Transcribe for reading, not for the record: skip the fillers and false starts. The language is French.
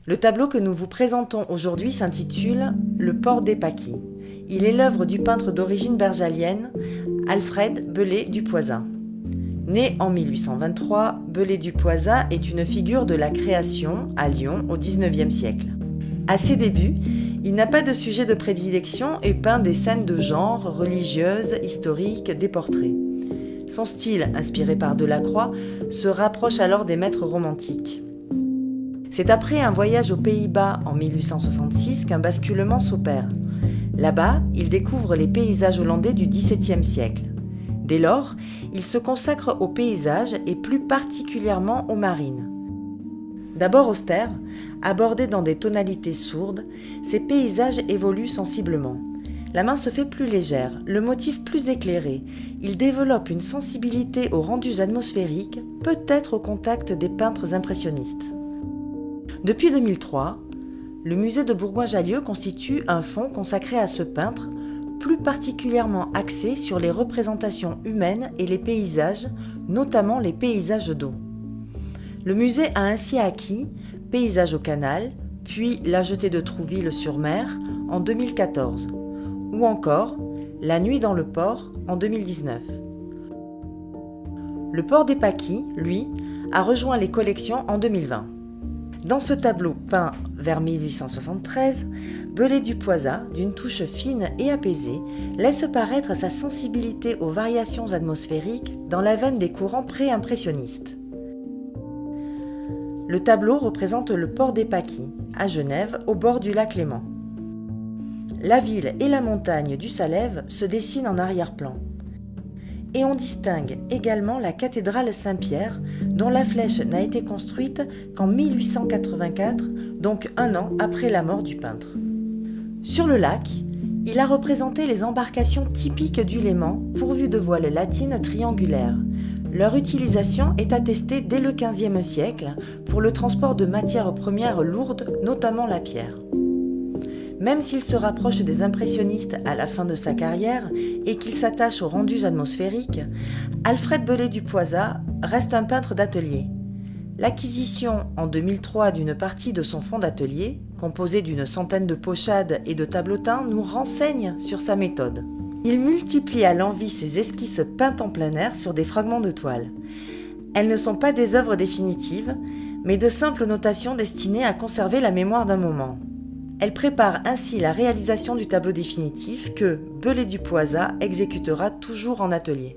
Le tableau que nous vous présentons aujourd'hui s'intitule « Le port des Paquis ». Il est l'œuvre du peintre d'origine bergalienne, Alfred Bellet du Poisat. Né en 1823, Bellet du Poisat est une figure de la création à Lyon au XIXe siècle. À ses débuts, il n'a pas de sujet de prédilection et peint des scènes de genre, religieuses, historiques, des portraits. Son style, inspiré par Delacroix, se rapproche alors des maîtres romantiques. C'est après un voyage aux Pays-Bas en 1866 qu'un basculement s'opère. Là-bas, il découvre les paysages hollandais du XVIIe siècle. Dès lors, il se consacre aux paysages et plus particulièrement aux marines. D'abord austères, abordés dans des tonalités sourdes, ces paysages évoluent sensiblement. La main se fait plus légère, le motif plus éclairé. Il développe une sensibilité aux rendus atmosphériques, peut-être au contact des peintres impressionnistes. Depuis 2003, le musée de Bourgoin-Jallieu constitue un fonds consacré à ce peintre, plus particulièrement axé sur les représentations humaines et les paysages, notamment les paysages d'eau. Le musée a ainsi acquis Paysages au canal, puis La Jetée de Trouville-sur-Mer en 2014, ou encore La Nuit dans le port en 2019. Le port des Paquis, lui, a rejoint les collections en 2020. Dans ce tableau peint vers 1873, Bellet du Poisat, d'une touche fine et apaisée, laisse paraître sa sensibilité aux variations atmosphériques dans la veine des courants pré-impressionnistes. Le tableau représente le port des Paquis, à Genève, au bord du lac Léman. La ville et la montagne du Salève se dessinent en arrière-plan. Et on distingue également la cathédrale Saint-Pierre, dont la flèche n'a été construite qu'en 1884, donc un an après la mort du peintre. Sur le lac, il a représenté les embarcations typiques du Léman, pourvues de voiles latines triangulaires. Leur utilisation est attestée dès le XVe siècle pour le transport de matières premières lourdes, notamment la pierre. Même s'il se rapproche des impressionnistes à la fin de sa carrière et qu'il s'attache aux rendus atmosphériques, Alfred Bellet du Poisat reste un peintre d'atelier. L'acquisition en 2003 d'une partie de son fonds d'atelier, composé d'une centaine de pochades et de tableautins, nous renseigne sur sa méthode. Il multiplie à l'envi ses esquisses peintes en plein air sur des fragments de toile. Elles ne sont pas des œuvres définitives, mais de simples notations destinées à conserver la mémoire d'un moment. Elle prépare ainsi la réalisation du tableau définitif que Bellet du Poisat exécutera toujours en atelier.